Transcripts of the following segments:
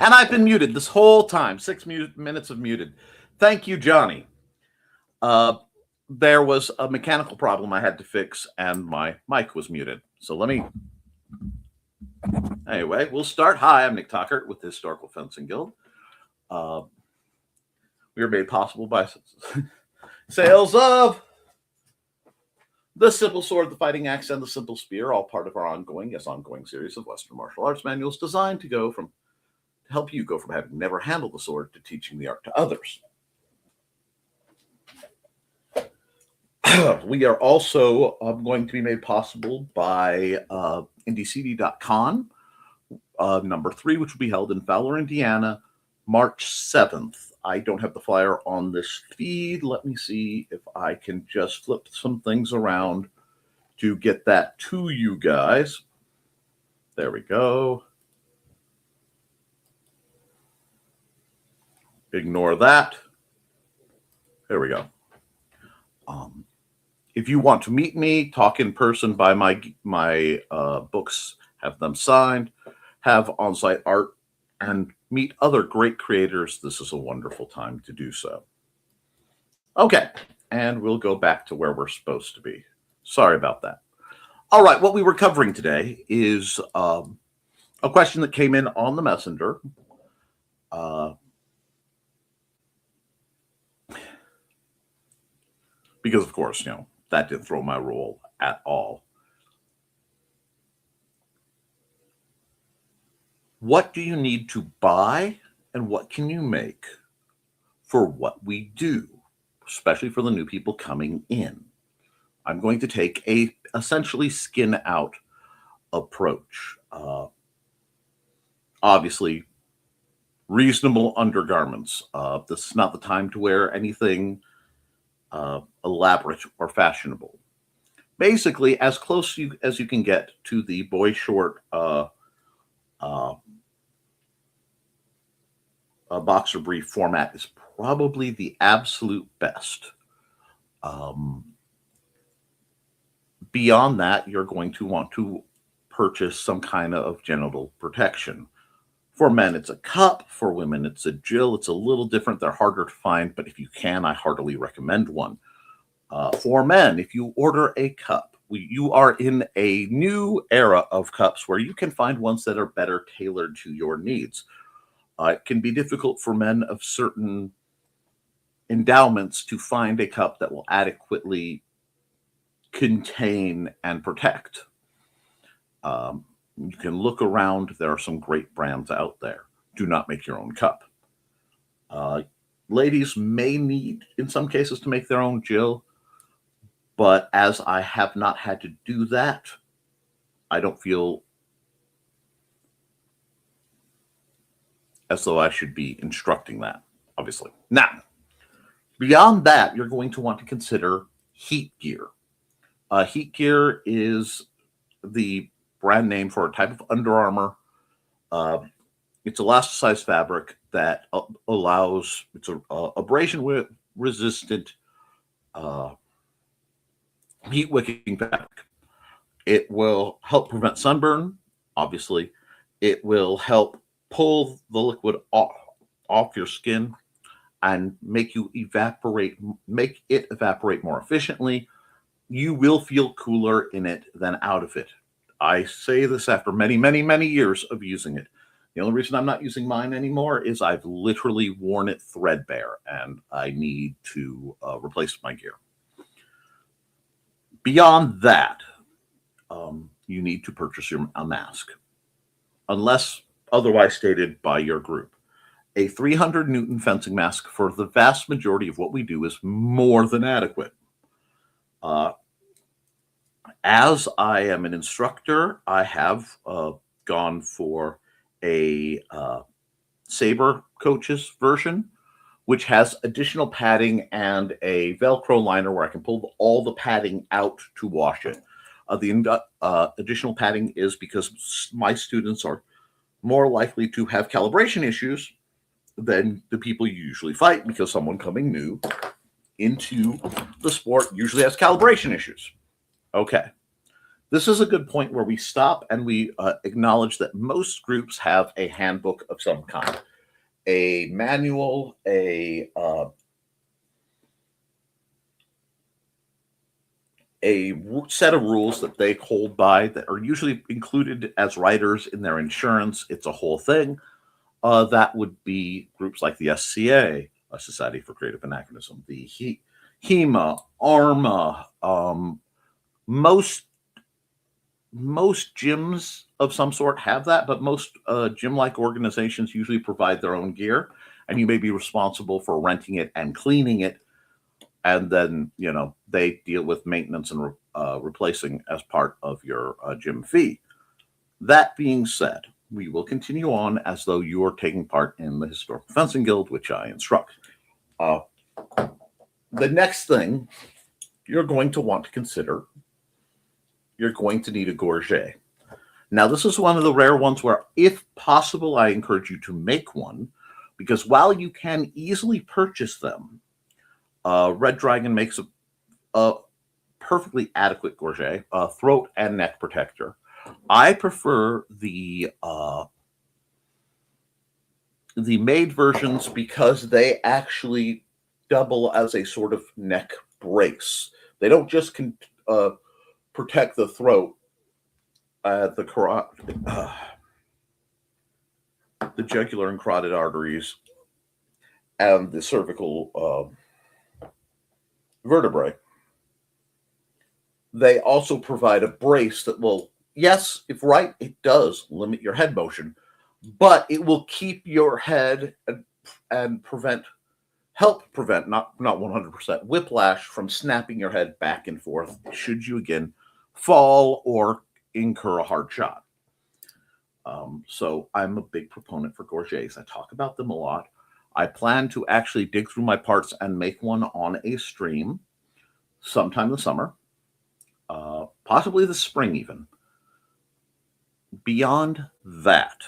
And I've been muted this whole time. 6 minutes of muted. Thank you, Johnny. There was a mechanical problem I had to fix, and my mic was muted. So let me. Anyway, we'll start. Hi, I'm Nick Tockert with the Historical Fencing Guild. We are made possible by sales of the Simple Sword, the Fighting Axe, and the Simple Spear, all part of our ongoing series of Western martial arts manuals designed to help you go from having never handled the sword to teaching the art to others. We are also going to be made possible by IndieCD.com, number 3, which will be held in Fowler, Indiana, March 7th. I don't have the flyer on this feed. Let me see if I can just flip some things around to get that to you guys. There we go. Ignore that. There we go. If you want to meet me, talk in person, buy my books, have them signed, have on-site art, and meet other great creators, this is a wonderful time to do so. Okay, and we'll go back to where we're supposed to be. Sorry about that. All right, what we were covering today is a question that came in on the messenger. Because, of course, that didn't throw my rule at all. What do you need to buy and what can you make for what we do, especially for the new people coming in? I'm going to take a essentially skin out approach. Obviously, reasonable undergarments. This is not the time to wear anything elaborate or fashionable. Basically, as close as you can get to the boy short boxer brief format is probably the absolute best. Beyond that, you're going to want to purchase some kind of genital protection. For men, it's a cup. For women, it's a Jill. It's a little different. They're harder to find, but if you can, I heartily recommend one. For men, if you order a cup, you are in a new era of cups where you can find ones that are better tailored to your needs. It can be difficult for men of certain endowments to find a cup that will adequately contain and protect. You can look around. There are some great brands out there. Do not make your own cup. Ladies may need, in some cases, to make their own Jill, but as I have not had to do that, I don't feel as though I should be instructing that, obviously. Now, beyond that, you're going to want to consider heat gear. Heat gear is the brand name for a type of Under Armour. It's elasticized fabric that allows, it's a abrasion resistant heat wicking fabric. It will help prevent sunburn, obviously. It will help pull the liquid off your skin and make it evaporate more efficiently. You will feel cooler in it than out of it. I say this after many, many, many years of using it. The only reason I'm not using mine anymore is I've literally worn it threadbare and I need to replace my gear. Beyond that, you need to purchase a mask, unless otherwise stated by your group. A 300 Newton fencing mask for the vast majority of what we do is more than adequate. As I am an instructor, I have gone for a Sabre Coaches version, which has additional padding and a Velcro liner where I can pull all the padding out to wash it. The additional padding is because my students are more likely to have calibration issues than the people you usually fight, because someone coming new into the sport usually has calibration issues. Okay. This is a good point where we stop and we acknowledge that most groups have a handbook of some kind, a manual, a set of rules that they hold by that are usually included as riders in their insurance. It's a whole thing. That would be groups like the SCA, a Society for Creative Anachronism, the HEMA, ARMA. Most gyms of some sort have that, but most gym-like organizations usually provide their own gear, and you may be responsible for renting it and cleaning it, and then they deal with maintenance and replacing as part of your gym fee. That being said, we will continue on as though you are taking part in the Historical Fencing Guild, which I instruct. The next thing you're going to want to consider, you're going to need a gorget. Now, this is one of the rare ones where, if possible, I encourage you to make one, because while you can easily purchase them, Red Dragon makes a perfectly adequate gorget, throat and neck protector. I prefer the made versions because they actually double as a sort of neck brace. They don't just protect the throat, the jugular and carotid arteries, and the cervical vertebrae. They also provide a brace that will, yes, if right, it does limit your head motion, but it will keep your head and help prevent, not 100%, whiplash from snapping your head back and forth should you again fall or incur a hard shot. So I'm a big proponent for gorgets. I talk about them a lot. I plan to actually dig through my parts and make one on a stream sometime this summer, possibly this spring even. Beyond that,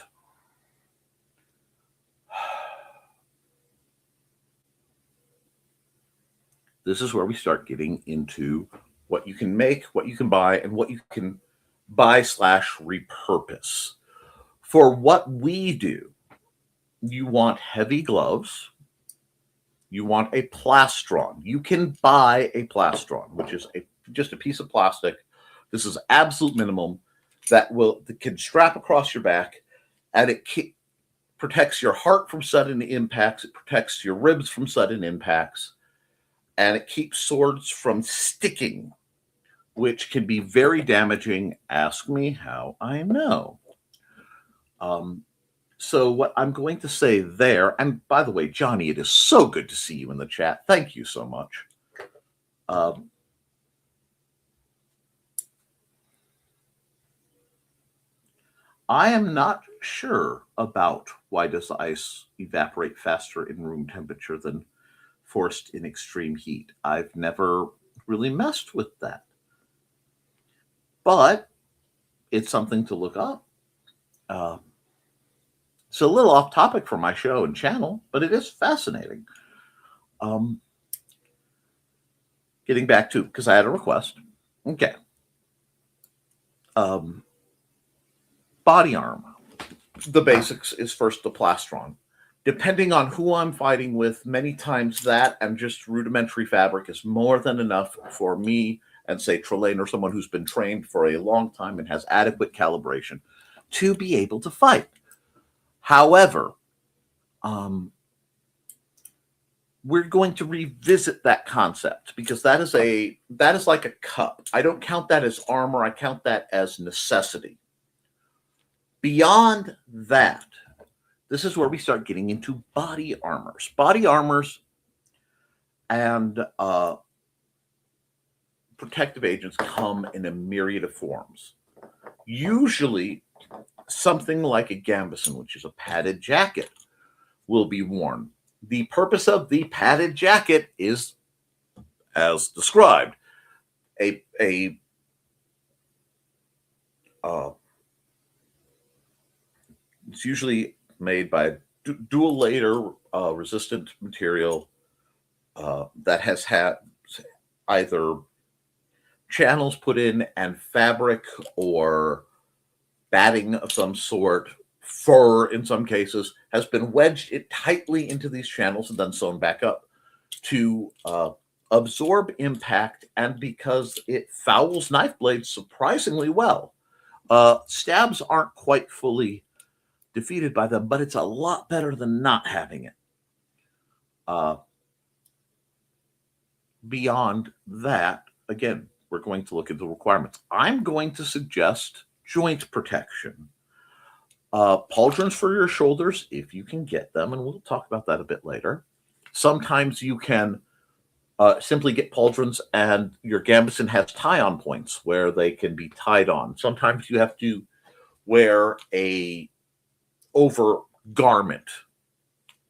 this is where we start getting into what you can make, what you can buy, and what you can buy/repurpose. For what we do, you want heavy gloves. You want a plastron. You can buy a plastron, which is just a piece of plastic. This is absolute minimum that can strap across your back, and it protects your heart from sudden impacts. It protects your ribs from sudden impacts, and it keeps swords from sticking, which can be very damaging. Ask me how I know. So what I'm going to say there, and by the way, Johnny, it is so good to see you in the chat. Thank you so much. I am not sure about why does ice evaporate faster in room temperature than forced in extreme heat. I've never really messed with that. But it's something to look up. It's a little off topic for my show and channel, but it is fascinating. Getting back to, because I had a request. Okay. Body armor. The basics is first the plastron. Depending on who I'm fighting with, many times that and just rudimentary fabric is more than enough for me and, say, Trilaina, or someone who's been trained for a long time and has adequate calibration to be able to fight. However, we're going to revisit that concept because that is like a cup. I don't count that as armor. I count that as necessity. Beyond that, this is where we start getting into body armors. Body armors and protective agents come in a myriad of forms. Usually, something like a gambeson, which is a padded jacket, will be worn. The purpose of the padded jacket is, as described, it's usually made by dual layer resistant material that has had either channels put in and fabric or batting of some sort, fur in some cases, has been wedged it tightly into these channels and then sewn back up to absorb impact, and because it fouls knife blades surprisingly well. Stabs aren't quite fully defeated by them, but it's a lot better than not having it. Beyond that, again, we're going to look at the requirements. I'm going to suggest joint protection. Pauldrons for your shoulders, if you can get them, and we'll talk about that a bit later. Sometimes you can simply get pauldrons and your gambeson has tie-on points where they can be tied on. Sometimes you have to wear a over garment,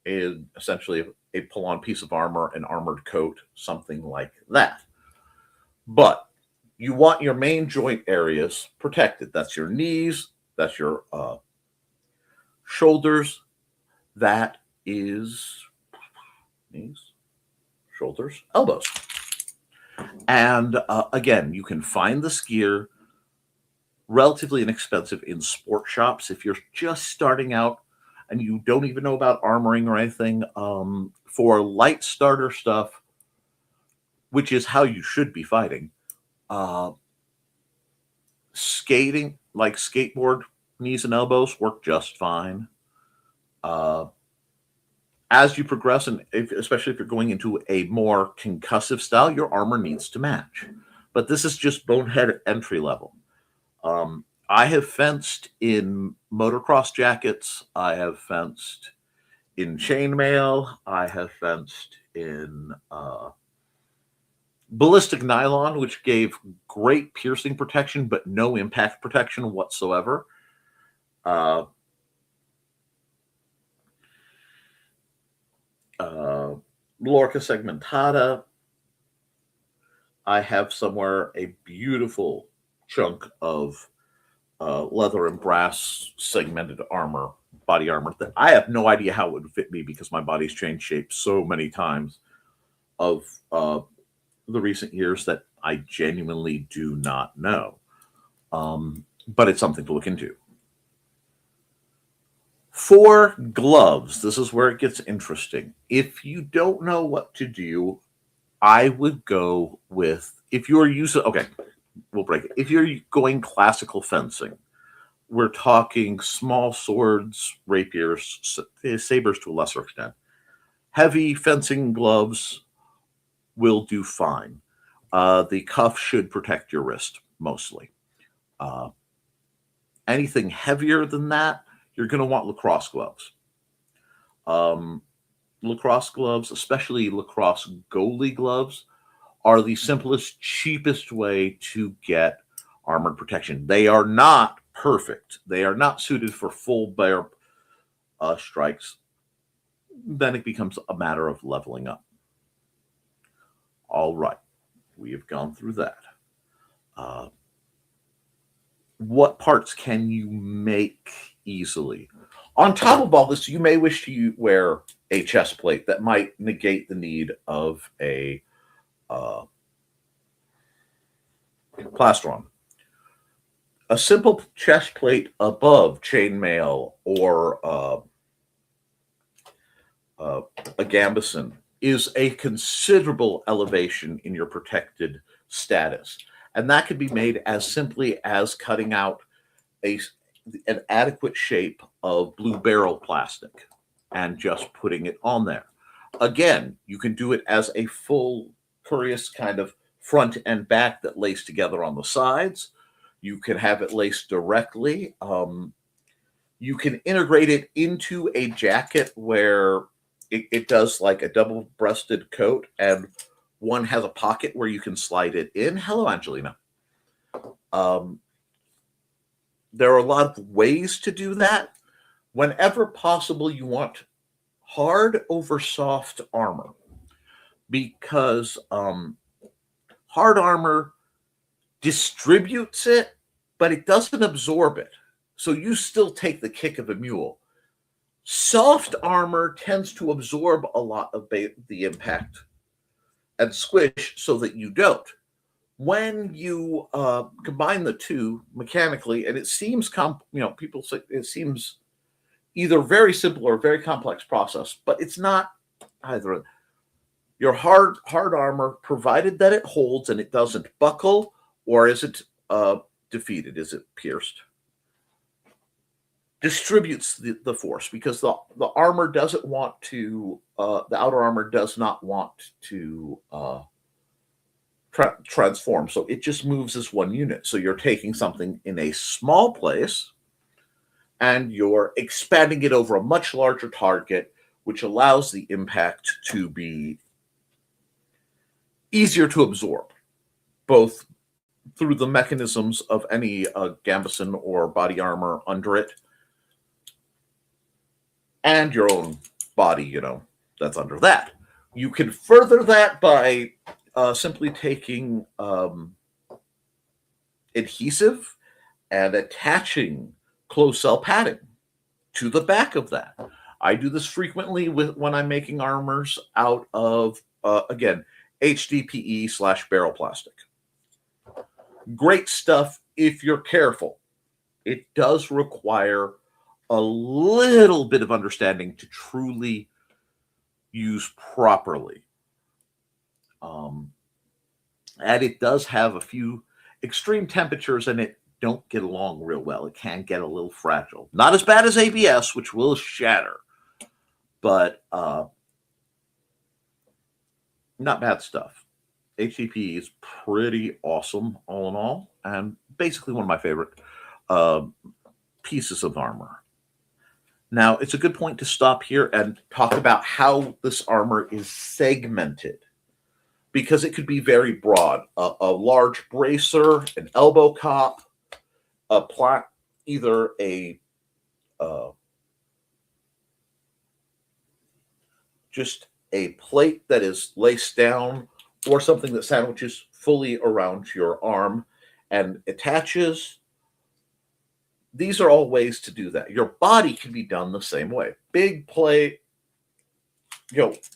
essentially a pull-on piece of armor, an armored coat, something like that. But you want your main joint areas protected. That's your knees, that's your shoulders, that is knees, shoulders, elbows. And again, you can find this gear relatively inexpensive in sport shops if you're just starting out and you don't even know about armoring or anything. For light starter stuff, which is how you should be fighting, skating, like skateboard knees and elbows, work just fine. As you progress, and especially if you're going into a more concussive style, your armor needs to match. But this is just bonehead entry level. I have fenced in motocross jackets. I have fenced in chainmail. I have fenced in ballistic nylon, which gave great piercing protection, but no impact protection whatsoever. Lorca segmentata. I have somewhere a beautiful chunk of leather and brass segmented armor, body armor, that I have no idea how it would fit me because my body's changed shape so many times of the recent years that I genuinely do not know. But it's something to look into. For gloves, this is where it gets interesting. If you don't know what to do, I would go with, if you're using, okay, we'll break it. If you're going classical fencing, we're talking small swords, rapiers, sabers to a lesser extent. Heavy fencing gloves will do fine. The cuff should protect your wrist mostly. Anything heavier than that, you're going to want lacrosse gloves. Lacrosse gloves, especially lacrosse goalie gloves, are the simplest, cheapest way to get armored protection. They are not perfect. They are not suited for full bear strikes. Then it becomes a matter of leveling up. All right. We have gone through that. What parts can you make easily? On top of all this, you may wish to wear a chest plate that might negate the need of a plastron. A simple chest plate above chainmail or a gambeson is a considerable elevation in your protected status. And that could be made as simply as cutting out an adequate shape of blue barrel plastic and just putting it on there. Again, you can do it as a full curious kind of front and back that lace together on the sides. You can have it laced directly. You can integrate it into a jacket where it does like a double-breasted coat, and one has a pocket where you can slide it in. Hello, Angelina. There are a lot of ways to do that. Whenever possible, you want hard over soft armor, because hard armor distributes it, but it doesn't absorb it. So you still take the kick of a mule. Soft armor tends to absorb a lot of the impact and squish so that you don't. when you combine the two mechanically, and it seems people say it seems either very simple or very complex process, but it's not either. Your hard armor, provided that it holds and it doesn't buckle, or is it defeated? Is it pierced? Distributes the force, because the armor doesn't want to. The outer armor does not want to transform, so it just moves as one unit. So you're taking something in a small place and you're expanding it over a much larger target, which allows the impact to be easier to absorb, both through the mechanisms of any gambeson or body armor under it, and your own body, that's under that. You can further that by simply taking adhesive and attaching closed cell padding to the back of that. I do this frequently when I'm making armors out of, again, HDPE/barrel plastic. Great stuff if you're careful. It does require a little bit of understanding to truly use properly. And it does have a few extreme temperatures and it don't get along real well. It can get a little fragile. Not as bad as ABS, which will shatter, but not bad stuff. HDPE is pretty awesome all in all, and basically one of my favorite pieces of armor. Now, it's a good point to stop here and talk about how this armor is segmented, because it could be very broad. A large bracer, an elbow cop, either just a plate that is laced down, or something that sandwiches fully around your arm and attaches. These are all ways to do that. Your body can be done the same way. Big plate,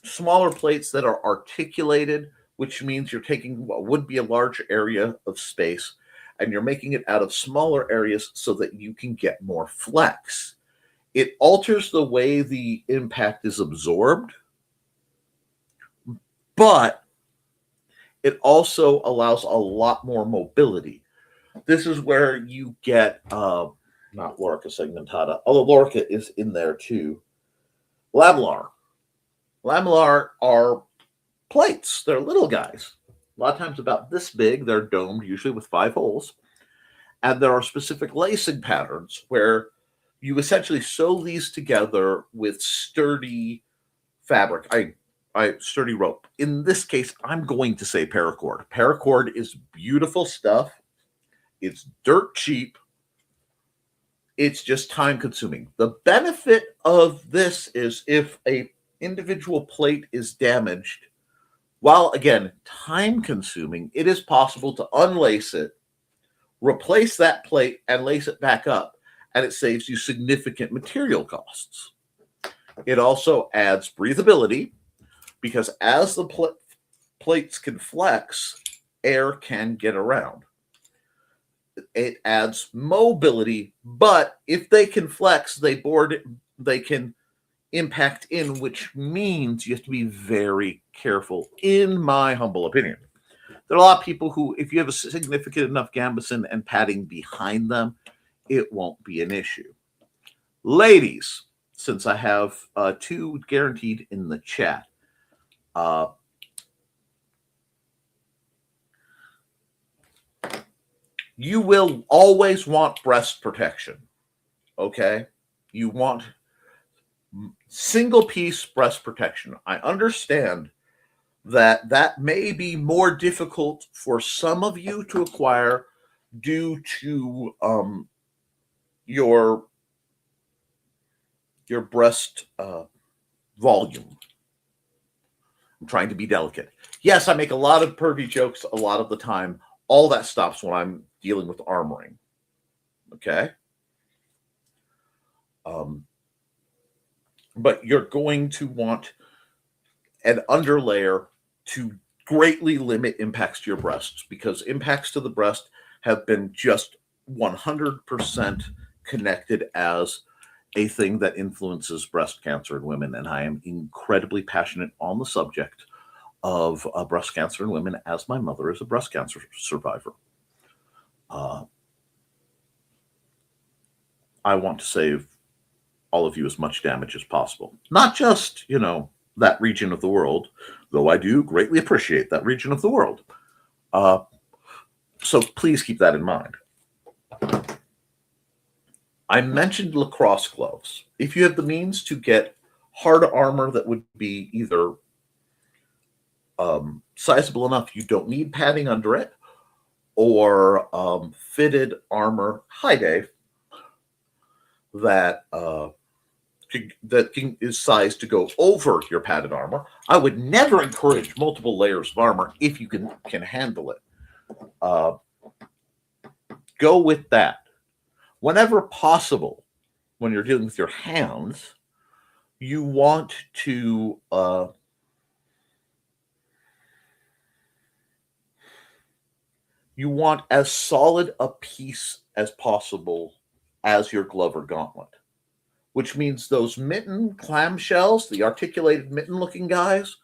smaller plates that are articulated, which means you're taking what would be a large area of space and you're making it out of smaller areas so that you can get more flex. It alters the way the impact is absorbed, but it also allows a lot more mobility. This is where you get, not Lorica segmentata, although Lorica is in there too, lamellar. Lamellar are plates. They're little guys. A lot of times about this big. They're domed, usually with 5 holes. And there are specific lacing patterns where you essentially sew these together with sturdy fabric. Sturdy rope. In this case, I'm going to say paracord. Paracord is beautiful stuff. It's dirt cheap. It's just time consuming. The benefit of this is if a individual plate is damaged, while again time consuming, it is possible to unlace it, replace that plate, and lace it back up, and it saves you significant material costs. It also adds breathability, because as the plates can flex, air can get around. It adds mobility, but if they can flex, they can impact in, which means you have to be very careful, in my humble opinion. There are a lot of people who, if you have a significant enough gambeson and padding behind them, it won't be an issue. Ladies, since I have 2 guaranteed in the chat, you will always want breast protection, okay? You want single piece breast protection. I understand that may be more difficult for some of you to acquire due to your breast volume. I'm trying to be delicate. Yes, I make a lot of pervy jokes a lot of the time. All that stops when I'm dealing with armoring. Okay? But you're going to want an underlayer to greatly limit impacts to your breasts, because impacts to the breast have been just 100% connected as a thing that influences breast cancer in women. And I am incredibly passionate on the subject of breast cancer in women, as my mother is a breast cancer survivor. I want to save all of you as much damage as possible. Not just, that region of the world, though I do greatly appreciate that region of the world. So please keep that in mind. I mentioned lacrosse gloves. If you have the means to get hard armor that would be either sizable enough you don't need padding under it, or fitted armor, hi Dave, that is sized to go over your padded armor. I would never encourage multiple layers of armor if you can handle it. Go with that. Whenever possible, when you're dealing with your hands, you want to as solid a piece as possible as your glove or gauntlet, which means those mitten clamshells, the articulated mitten-looking guys,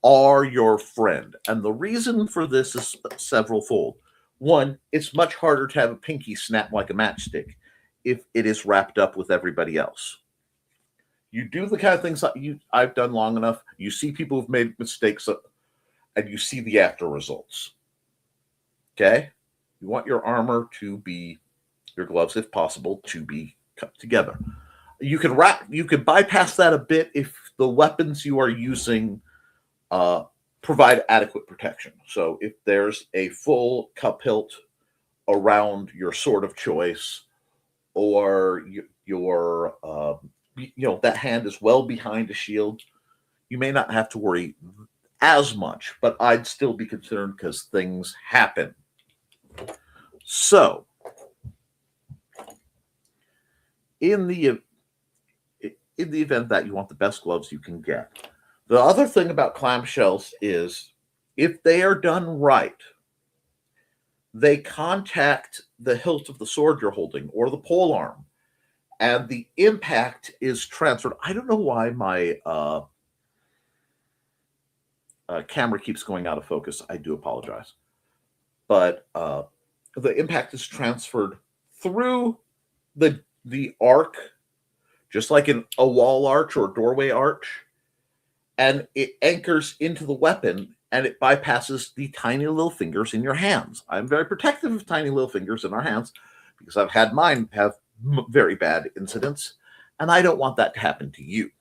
are your friend. And the reason for this is several-fold. One, it's much harder to have a pinky snap like a matchstick if it is wrapped up with everybody else. You do the kind of things I've done long enough, you see people who've made mistakes, and you see the after results. Okay? You want your armor to be, your gloves, if possible, to be cut together. You can bypass that a bit if the weapons you are using provide adequate protection. So if there's a full cup hilt around your sword of choice, or your that hand is well behind a shield, you may not have to worry as much, but I'd still be concerned because things happen. So in the event that you want the best gloves you can get, the other thing about clamshells is, if they are done right, they contact the hilt of the sword you're holding or the pole arm, and the impact is transferred. I don't know why my camera keeps going out of focus. I do apologize. But the impact is transferred through the arc, just like in a wall arch or doorway arch, and it anchors into the weapon, and it bypasses the tiny little fingers in your hands. I'm very protective of tiny little fingers in our hands because I've had mine have very bad incidents, and I don't want that to happen to you.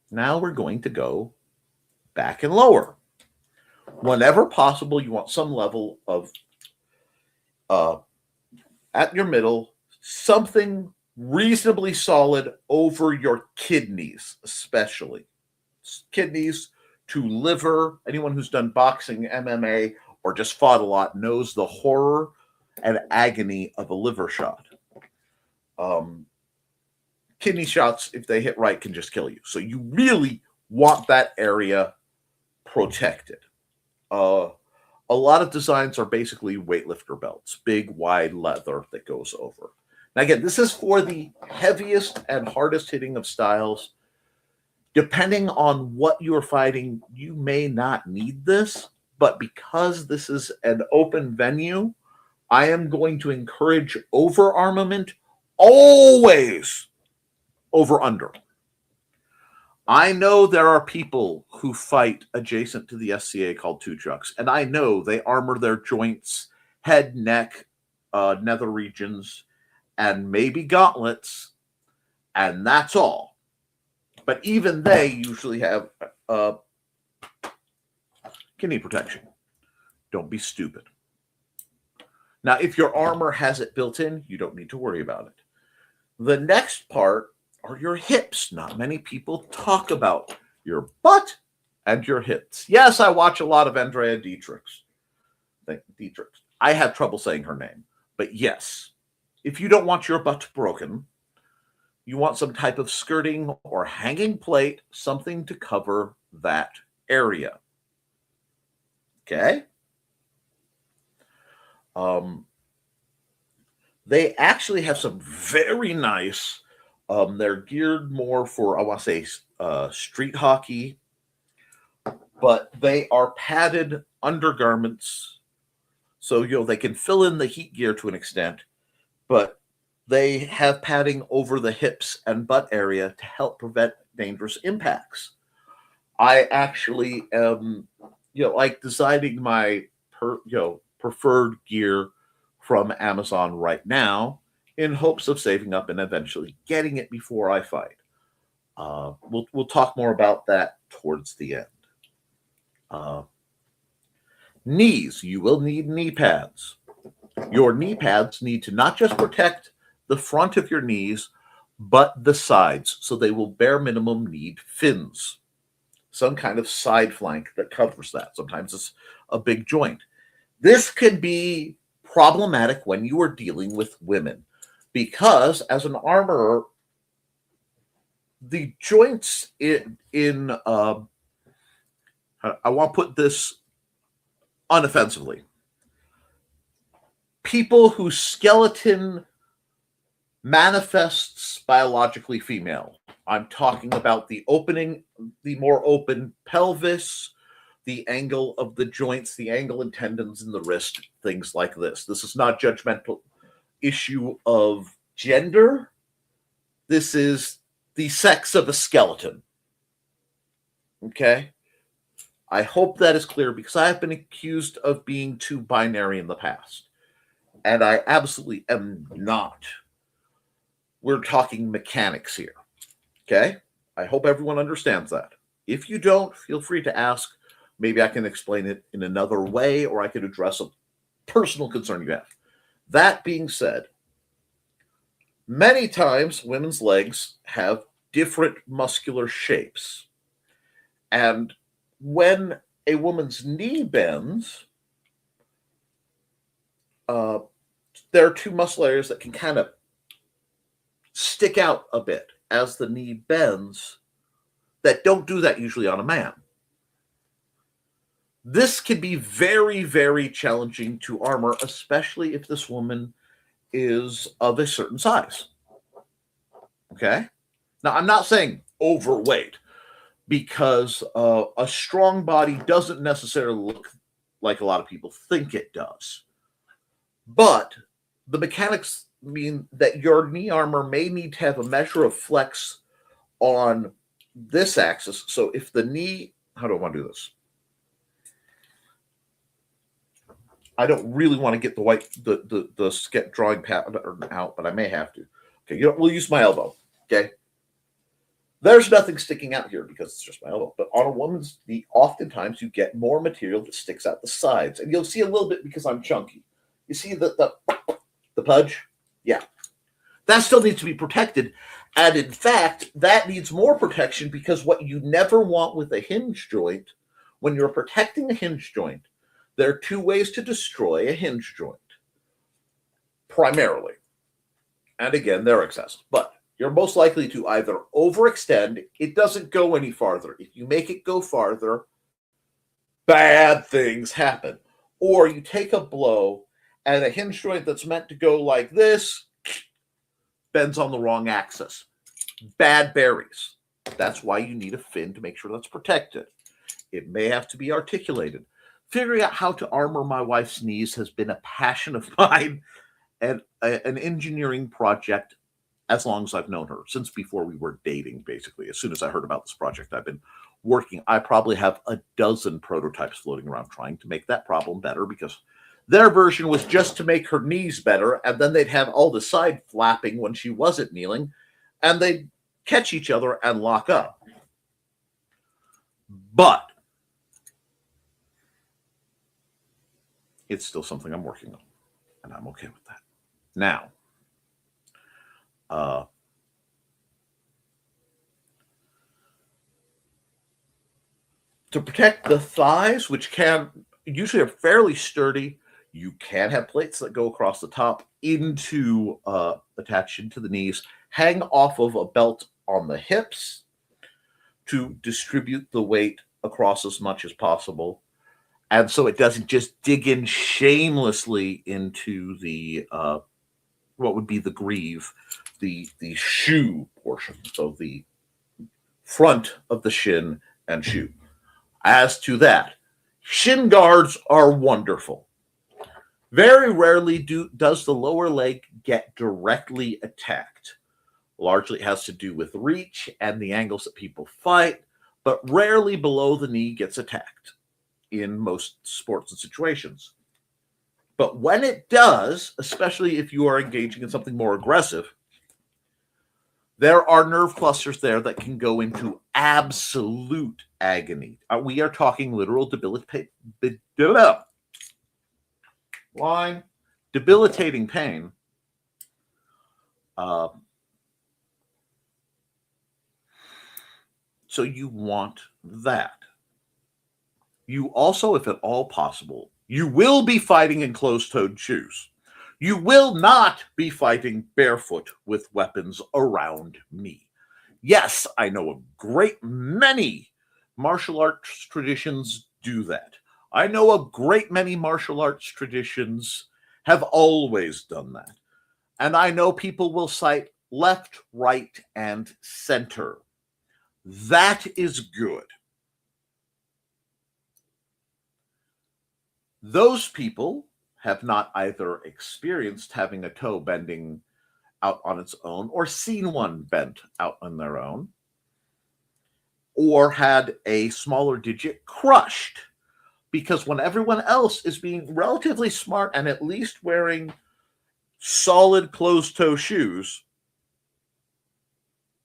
Now we're going to go back and lower. Whenever possible, you want some level of, at your middle, something reasonably solid over your kidneys, especially. Kidneys to liver. Anyone who's done boxing, MMA, or just fought a lot knows the horror and agony of a liver shot. Kidney shots, if they hit right, can just kill you. So you really want that area protected. A lot of designs are basically weightlifter belts, big, wide leather that goes over. Now, again, this is for the heaviest and hardest hitting of styles. Depending on what you're fighting, you may not need this, but because this is an open venue, I am going to encourage over-armament, always over-under. I know there are people who fight adjacent to the SCA called two trucks, and I know they armor their joints, head, neck, nether regions, and maybe gauntlets, and that's all. But even they usually have kidney protection. Don't be stupid. Now, if your armor has it built in, you don't need to worry about it. The next part are your hips. Not many people talk about your butt and your hips. Yes, I watch a lot of Andrea Dietrichs. I have trouble saying her name. But yes, if you don't want your butt broken, you want some type of skirting or hanging plate, something to cover that area. Okay? They actually have some very nice, they're geared more for, I want to say, street hockey, but they are padded undergarments. So, they can fill in the heat gear to an extent, but they have padding over the hips and butt area to help prevent dangerous impacts. I actually am, like designing my preferred gear from Amazon right now in hopes of saving up and eventually getting it before I fight. We'll talk more about that towards the end. Knees. You will need knee pads. Your knee pads need to not just protect the front of your knees, but the sides, so they will bare minimum need fins. Some kind of side flank that covers that. Sometimes it's a big joint. This can be problematic when you are dealing with women because as an armorer, the joints in I want to put this unoffensively. People whose skeleton manifests biologically female. I'm talking about the more open pelvis, the angle of the joints, the angle and tendons in the wrist, things like this. This is not judgmental issue of gender. This is the sex of a skeleton. Okay? I hope that is clear because I have been accused of being too binary in the past. And I absolutely am not. We're talking mechanics here. Okay? I hope everyone understands that. If you don't, feel free to ask. Maybe I can explain it in another way, or I could address a personal concern you have. That being said, many times women's legs have different muscular shapes. And when a woman's knee bends, there are two muscle areas that can kind of stick out a bit as the knee bends that don't do that usually on a man. This can be very, very challenging to armor, especially if this woman is of a certain size. Okay? Now, I'm not saying overweight because a strong body doesn't necessarily look like a lot of people think it does. But the mechanics mean that your knee armor may need to have a measure of flex on this axis. So if the knee, how do I want to do this? I don't really want to get the sketch drawing pattern out, but I may have to. Okay, we'll use my elbow. Okay, there's nothing sticking out here because it's just my elbow. But on a woman's knee, oftentimes you get more material that sticks out the sides, and you'll see a little bit because I'm chunky. You see the pudge? Yeah, that still needs to be protected, and in fact, that needs more protection because what you never want with a hinge joint, when you're protecting a hinge joint. There are two ways to destroy a hinge joint, primarily. And again, they're excessive. But you're most likely to either overextend, it doesn't go any farther. If you make it go farther, bad things happen. Or you take a blow, and a hinge joint that's meant to go like this bends on the wrong axis. Bad berries. That's why you need a fin to make sure that's protected. It may have to be articulated. Figuring out how to armor my wife's knees has been a passion of mine and an engineering project as long as I've known her, since before we were dating, basically. As soon as I heard about this project, I've been working. I probably have a dozen prototypes floating around trying to make that problem better because their version was just to make her knees better, and then they'd have all the side flapping when she wasn't kneeling, and they'd catch each other and lock up. But it's still something I'm working on, and I'm okay with that. Now, to protect the thighs, which can usually are fairly sturdy, you can have plates that go across the top into attach into the knees. hang off of a belt on the hips to distribute the weight across as much as possible. And so it doesn't just dig in shamelessly into the what would be the greave, the shoe portion, so the front of the shin and shoe. As to that, shin guards are wonderful. Very rarely does the lower leg get directly attacked. Largely it has to do with reach and the angles that people fight, but rarely below the knee gets attacked in most sports and situations. But when it does, especially if you are engaging in something more aggressive, there are nerve clusters there that can go into absolute agony. We are talking literal debilitating pain. So you want that. You also, if at all possible, you will be fighting in closed-toed shoes. You will not be fighting barefoot with weapons around me. Yes, I know a great many martial arts traditions do that. I know a great many martial arts traditions have always done that. And I know people will cite left, right, and center. That is good. Those people have not either experienced having a toe bending out on its own or seen one bent out on their own, or had a smaller digit crushed. Because when everyone else is being relatively smart and at least wearing solid closed-toe shoes,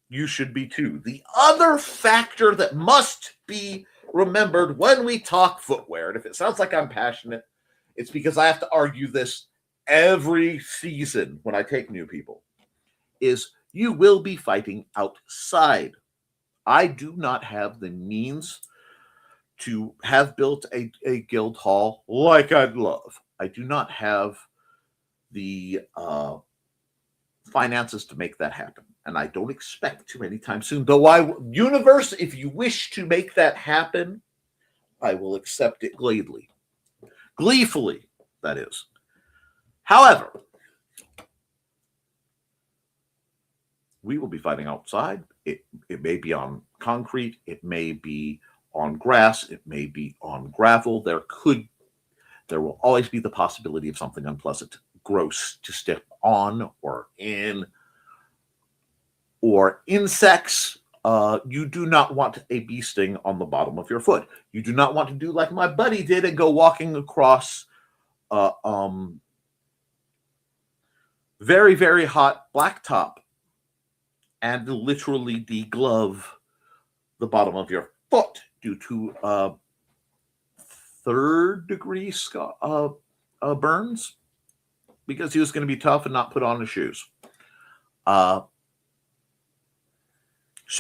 you should be too. The other factor that must be remembered when we talk footwear, and if it sounds like I'm passionate, it's because I have to argue this every season when I take new people, is you will be fighting outside. I do not have the means to have built a guild hall like I'd love. I do not have the finances to make that happen. And I don't expect to anytime soon. Though universe, if you wish to make that happen, I will accept it gladly. Gleefully, that is. However, we will be fighting outside. It may be on concrete. It may be on grass. It may be on gravel. There will always be the possibility of something unpleasant, gross to step on or in, or insects. You do not want a bee sting on the bottom of your foot. You do not want to do like my buddy did and go walking across very, very hot blacktop and literally deglove the bottom of your foot due to third-degree burns, because he was going to be tough and not put on his shoes. So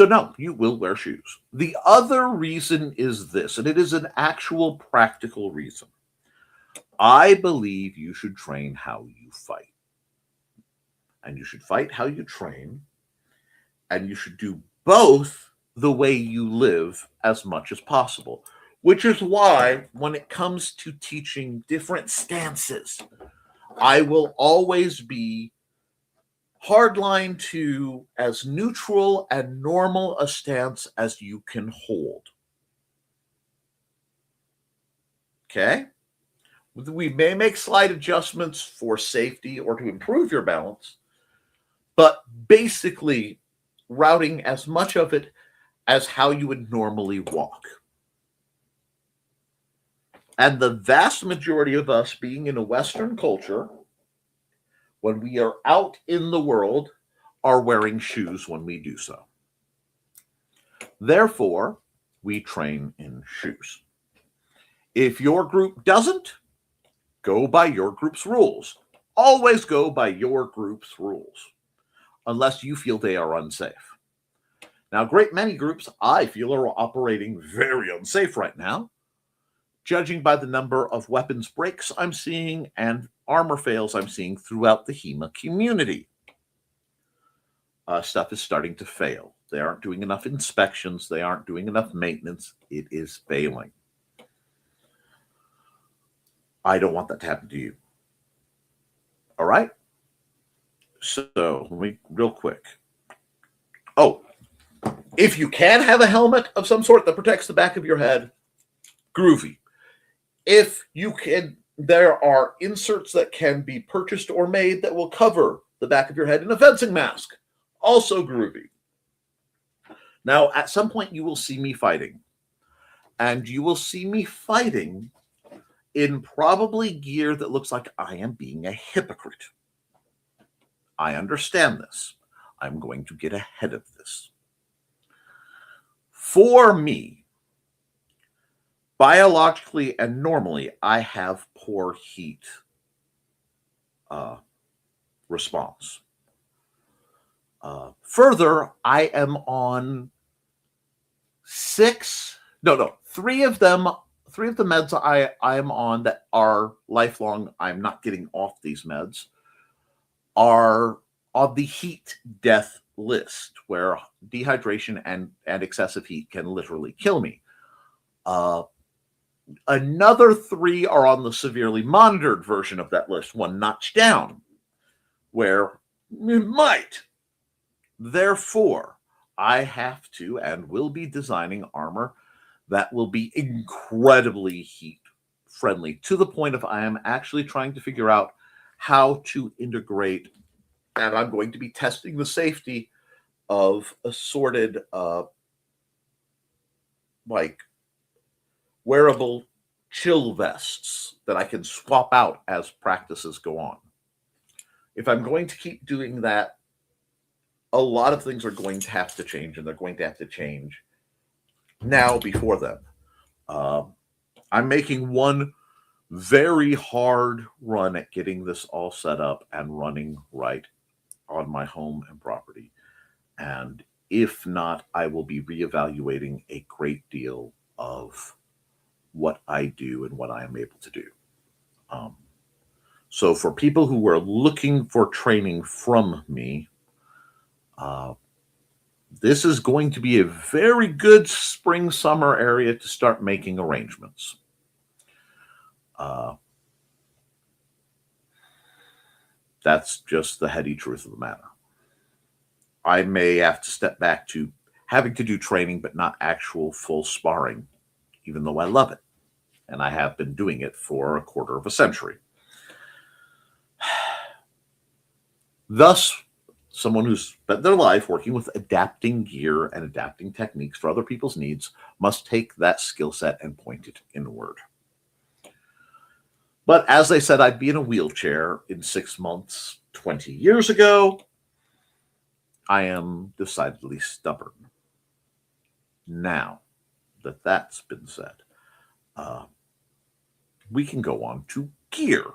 no, you will wear shoes. The other reason is this, and it is an actual practical reason. I believe you should train how you fight. And you should fight how you train. And you should do both the way you live as much as possible. Which is why, when it comes to teaching different stances, I will always be hardline to as neutral and normal a stance as you can hold. Okay? We may make slight adjustments for safety or to improve your balance, but basically routing as much of it as how you would normally walk. And the vast majority of us being in a Western culture, when we are out in the world, are wearing shoes when we do so. Therefore, we train in shoes. If your group doesn't, go by your group's rules. Always go by your group's rules, unless you feel they are unsafe. Now, a great many groups I feel are operating very unsafe right now, judging by the number of weapons breaks I'm seeing and armor fails I'm seeing throughout the HEMA community. stuff is starting to fail. They aren't doing enough inspections. They aren't doing enough maintenance. It is failing. I don't want that to happen to you. All right? So, let me real quick. Oh, if you can have a helmet of some sort that protects the back of your head, groovy. If you can, there are inserts that can be purchased or made that will cover the back of your head in a fencing mask. Also groovy. Now, at some point, you will see me fighting. And you will see me fighting in probably gear that looks like I am being a hypocrite. I understand this. I'm going to get ahead of this. For me, biologically and normally, I have poor heat response. Further, I am on three of the meds I am on that are lifelong. I'm not getting off these meds. Are on the heat death list, where dehydration and excessive heat can literally kill me. Another 3 are on the severely monitored version of that list, one notch down, where it might. Therefore, I have to and will be designing armor that will be incredibly heat friendly, to the point of I am actually trying to figure out how to integrate, and I'm going to be testing the safety of assorted like wearable chill vests that I can swap out as practices go on. If I'm going to keep doing that, a lot of things are going to have to change, and they're going to have to change now before then. I'm making one very hard run at getting this all set up and running right on my home and property. And if not, I will be reevaluating a great deal of what I do and what I am able to do. So for people who are looking for training from me, this is going to be a very good spring-summer area to start making arrangements. That's just the heady truth of the matter. I may have to step back to having to do training, but not actual full sparring, even though I love it. And I have been doing it for a quarter of a century. Thus, someone who's spent their life working with adapting gear and adapting techniques for other people's needs must take that skill set and point it inward. But as I said, I'd be in a wheelchair in 6 months, 20 years ago. I am decidedly stubborn. Now that that's been said, we can go on to gear.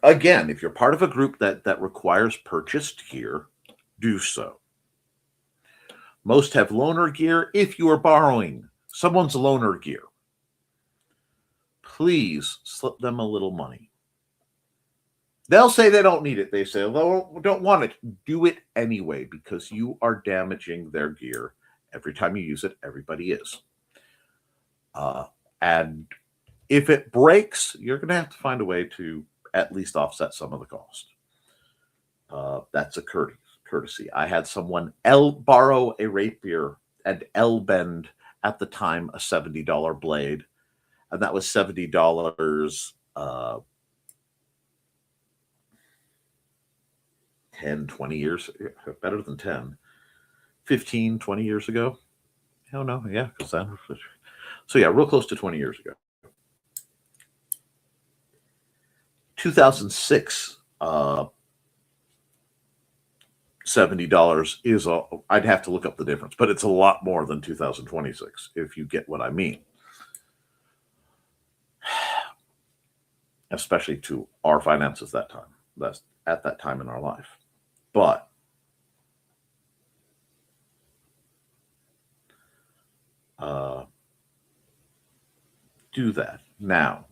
Again, if you're part of a group that requires purchased gear, do so. Most have loaner gear. If you are borrowing someone's loaner gear, please slip them a little money. They'll say they don't need it. They say they don't want it. Do it anyway, because you are damaging their gear. Every time you use it, everybody is. And if it breaks, you're going to have to find a way to at least offset some of the cost. That's a courtesy. I had someone borrow a rapier and bend at the time a $70 blade, and that was $70 10, 20 years, better than 10, 15, 20 years ago. Hell no, yeah, because that was, so yeah, real close to 20 years ago. 2006, $70 is I'd have to look up the difference, but it's a lot more than 2026, if you get what I mean. Especially to our finances that time. That's at that time in our life. But do that. Now,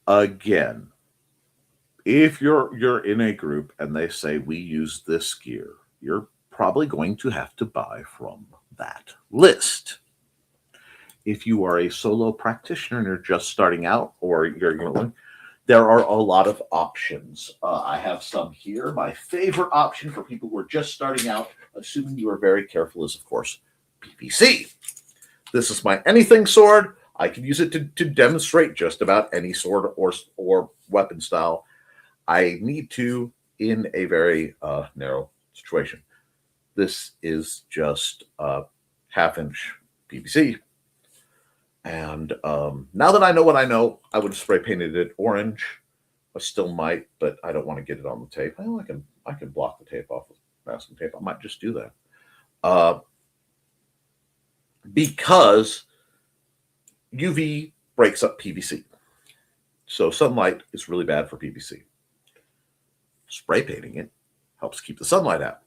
again, if you're in a group and they say we use this gear, you're probably going to have to buy from that list. If you are a solo practitioner and you're just starting out, or there are a lot of options. I have some here. My favorite option for people who are just starting out, assuming you are very careful, is of course PVC. This is my anything sword. I can use it to demonstrate just about any sword or weapon style I need to in a very narrow situation. This is just half-inch PVC. And now that I know what I know, I would have spray painted it orange. I still might, but I don't want to get it on the tape. Well, I can block the tape off with masking tape. I might just do that. Because UV breaks up PVC. So sunlight is really bad for PVC. Spray painting it helps keep the sunlight out.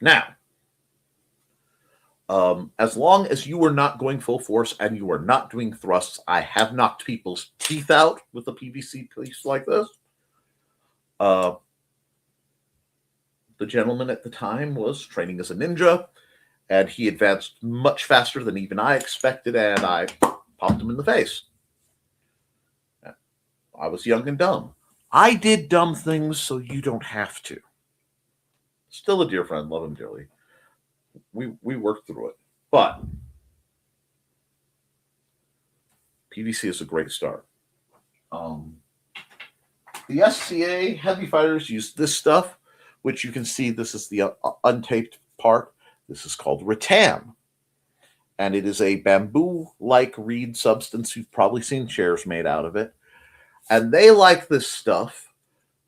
Now, as long as you are not going full force and you are not doing thrusts, I have knocked people's teeth out with a PVC piece like this. The gentleman at the time was training as a ninja, and he advanced much faster than even I expected, and I popped him in the face. I was young and dumb. I did dumb things so you don't have to. Still a dear friend, love him dearly. We worked through it. But PVC is a great start. The SCA heavy fighters use this stuff, which you can see this is the untaped part. This is called rattan. And it is a bamboo-like reed substance. You've probably seen chairs made out of it. And they like this stuff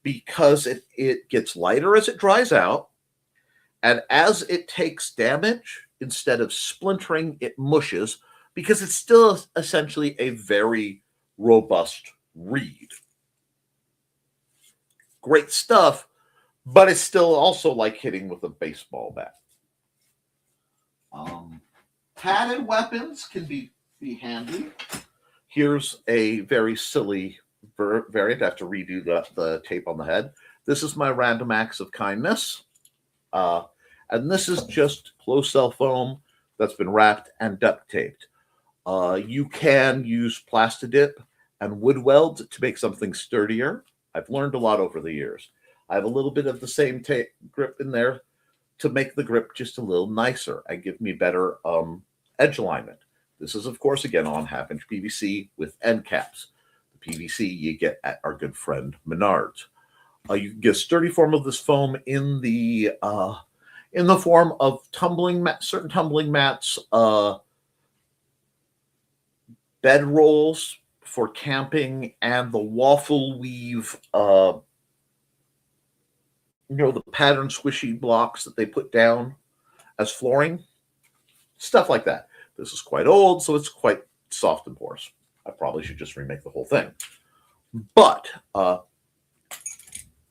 because it gets lighter as it dries out. And as it takes damage, instead of splintering, it mushes because it's still essentially a very robust reed. Great stuff, but it's still also like hitting with a baseball bat. Padded weapons can be handy. Here's a very silly variant. I have to redo the tape on the head. This is my random acts of kindness. And this is just closed cell foam that's been wrapped and duct taped. You can use Plastidip and wood weld to make something sturdier. I've learned a lot over the years. I have a little bit of the same tape grip in there to make the grip just a little nicer and give me better edge alignment. This is, of course, again, on half-inch PVC with end caps. The PVC you get at our good friend Menards. You can get a sturdy form of this foam in the form of certain tumbling mats, bed rolls for camping, and the waffle weave, the pattern squishy blocks that they put down as flooring, stuff like that. This is quite old, so it's quite soft and porous. I probably should just remake the whole thing. But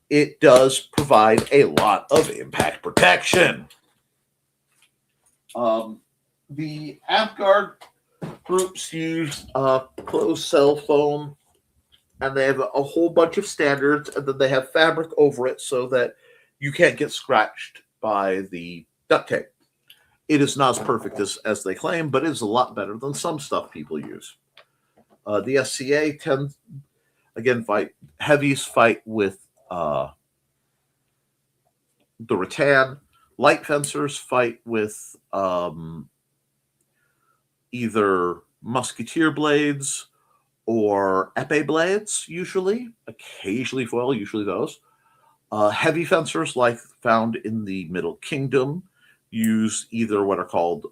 it does provide a lot of impact protection. The AmpGuard groups use closed cell foam, and they have a whole bunch of standards, and then they have fabric over it so that you can't get scratched by the duct tape. It is not as perfect as they claim, but it is a lot better than some stuff people use. The SCA tends, again, heavies fight with the rattan. Light fencers fight with either musketeer blades or epee blades, usually. Occasionally foil, usually those. Heavy fencers, like found in the Middle Kingdom, use either what are called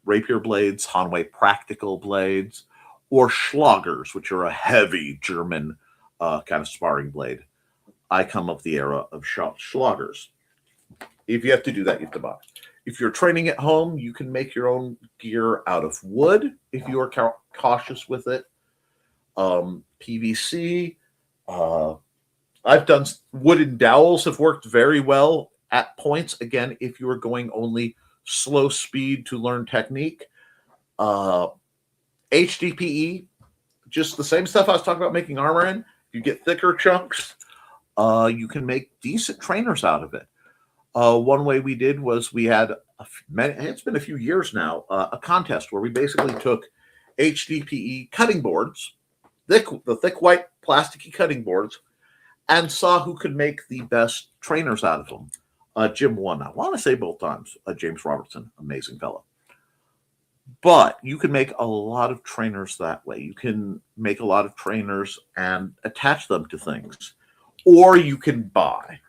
rapier blades, Hanway practical blades, or Schlagers, which are a heavy German kind of sparring blade. I come of the era of Schlagers. If you have to do that, you have to buy. If you're training at home, you can make your own gear out of wood if you are cautious with it. PVC. I've done wooden dowels have worked very well at points. Again, if you are going only slow speed to learn technique. HDPE, just the same stuff I was talking about making armor in. you get thicker chunks, you can make decent trainers out of it. One way we did was we had, it's been a few years now, a contest where we basically took HDPE cutting boards, the thick white plasticky cutting boards, and saw who could make the best trainers out of them. Jim won, I want to say both times. James Robertson, amazing fellow. But you can make a lot of trainers that way. You can make a lot of trainers and attach them to things. Or you can buy.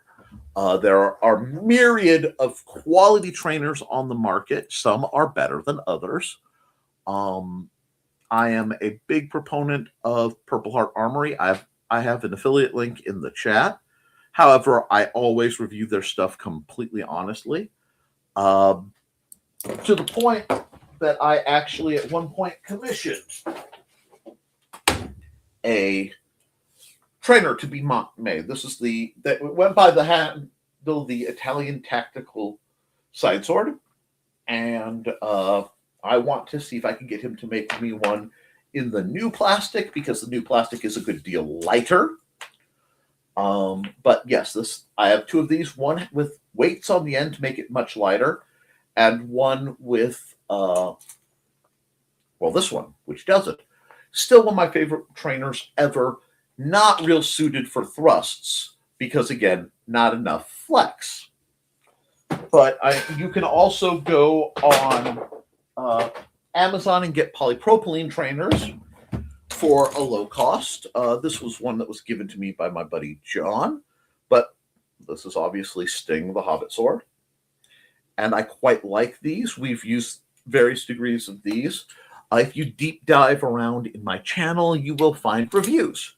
There are myriad of quality trainers on the market. Some are better than others. I am a big proponent of Purple Heart Armory. I have an affiliate link in the chat. However, I always review their stuff completely honestly. To the point that I actually at one point commissioned a trainer to be made. This is that went by the handle, the Italian tactical side sword, and I want to see if I can get him to make me one in the new plastic, because the new plastic is a good deal lighter. But yes, I have two of these, one with weights on the end to make it much lighter, and one with this one, which does it. Still one of my favorite trainers ever. Not real suited for thrusts because, again, not enough flex. But you can also go on Amazon and get polypropylene trainers for a low cost. This was one that was given to me by my buddy John, but this is obviously Sting, the Hobbit sword. And I quite like these. We've used various degrees of these. If you deep dive around in my channel, you will find reviews.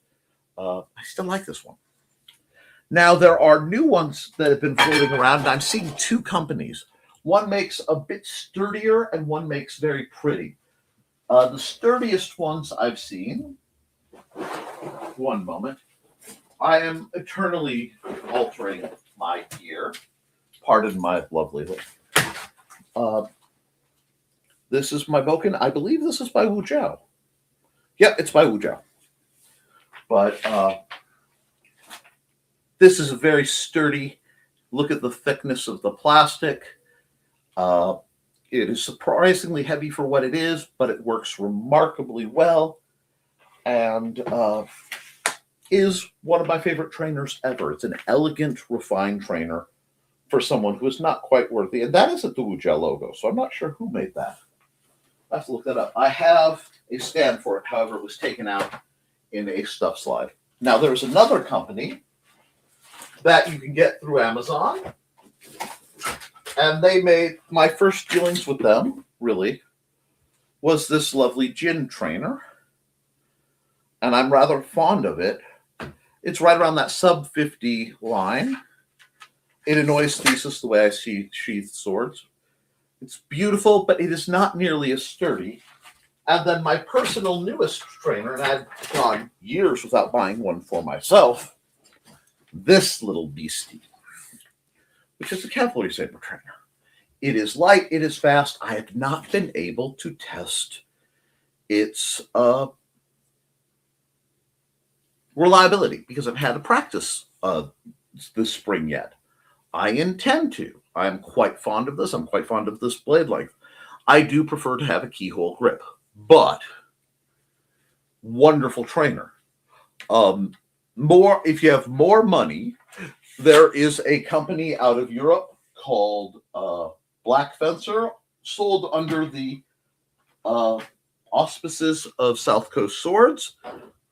I still like this one. Now, there are new ones that have been floating around, and I'm seeing two companies. One makes a bit sturdier, and one makes very pretty. The sturdiest ones I've seen, one moment, I am eternally altering my gear. Pardon my lovely look. This is my Boken. I believe this is by Wu Jiao. Yep, it's by Wu Jiao. But this is a very sturdy. Look at the thickness of the plastic. It is surprisingly heavy for what it is, but it works remarkably well, and is one of my favorite trainers ever. It's an elegant, refined trainer for someone who is not quite worthy. And that isn't the Wu Jiao logo, so I'm not sure who made that. I have to look that up. I have a stand for it, however, it was taken out in a stuff slide. Now, there's another company that you can get through Amazon, and they made, my first dealings with them, really, was this lovely gin trainer, and I'm rather fond of it. It's right around that sub 50 line. It annoys thesis the way I see sheathed swords. It's beautiful, but it is not nearly as sturdy. And then my personal newest trainer, and I've gone years without buying one for myself, this little beastie, which is a cavalry saber trainer. It is light, it is fast. I have not been able to test its reliability because I've had to practice this spring yet. I intend to. I'm quite fond of this. I'm quite fond of this blade length. I do prefer to have a keyhole grip, but wonderful trainer. If you have more money, there is a company out of Europe called Black Fencer, sold under the auspices of South Coast Swords.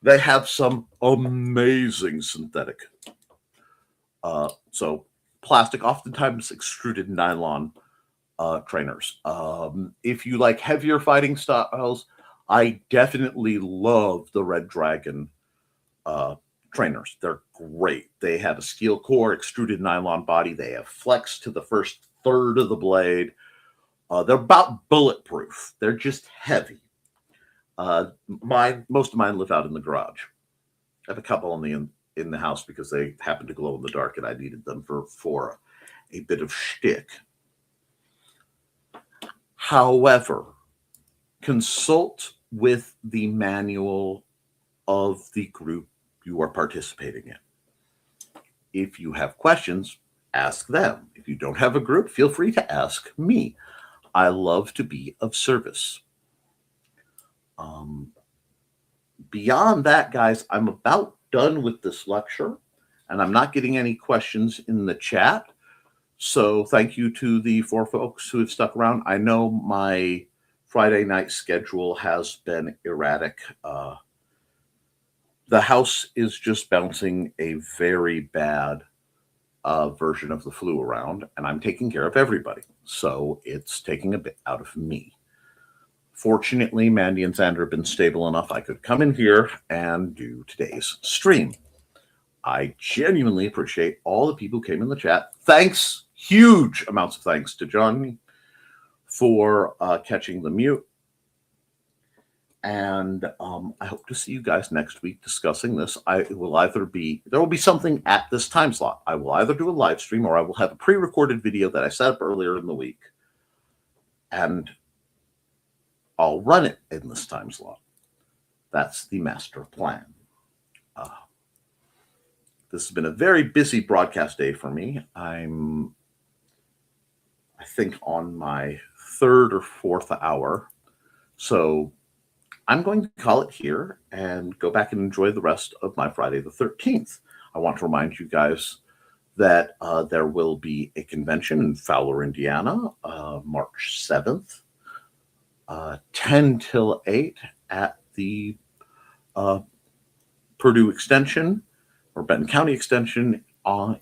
They have some amazing synthetic. So plastic, oftentimes extruded nylon trainers. If you like heavier fighting styles, I definitely love the Red Dragon trainers. They're great. They have a steel core, extruded nylon body. They have flex to the first third of the blade. They're about bulletproof. They're just heavy. Most of mine live out in the garage. I have a couple in the house because they happen to glow in the dark, and I needed them for a bit of shtick. However, consult with the manual of the group you are participating in. If you have questions, ask them. If you don't have a group, feel free to ask me. I love to be of service. Beyond that, guys, I'm about done with this lecture, and I'm not getting any questions in the chat. So thank you to the 4 folks who have stuck around. I know my Friday night schedule has been erratic. The house is just bouncing a very bad version of the flu around, and I'm taking care of everybody. So it's taking a bit out of me. Fortunately, Mandy and Xander have been stable enough I could come in here and do today's stream. I genuinely appreciate all the people who came in the chat. Thanks, huge amounts of thanks to Johnny for catching the mute. And I hope to see you guys next week discussing this. There will be something at this time slot. I will either do a live stream or I will have a pre-recorded video that I set up earlier in the week. And I'll run it in this time slot. That's the master plan. This has been a very busy broadcast day for me. I'm, I think, on my 3rd or 4th hour. So I'm going to call it here and go back and enjoy the rest of my Friday the 13th. I want to remind you guys that there will be a convention in Fowler, Indiana, March 7th. 10 till 8 at the Purdue Extension or Benton County Extension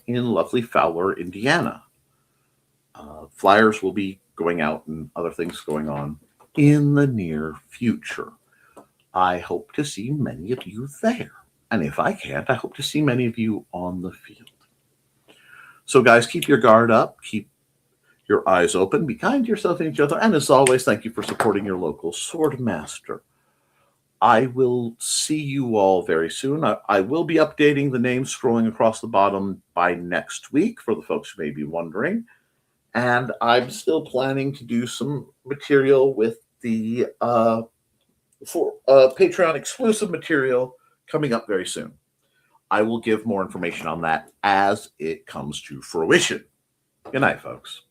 in lovely Fowler, Indiana. Flyers will be going out and other things going on in the near future. I hope to see many of you there. And if I can't, I hope to see many of you on the field. So guys, keep your guard up. Keep your eyes open, be kind to yourself and each other, and as always, thank you for supporting your local sword master. I will see you all very soon. I will be updating the names scrolling across the bottom by next week, for the folks who may be wondering. And I'm still planning to do some material with the Patreon exclusive material coming up very soon. I will give more information on that as it comes to fruition. Good night, folks.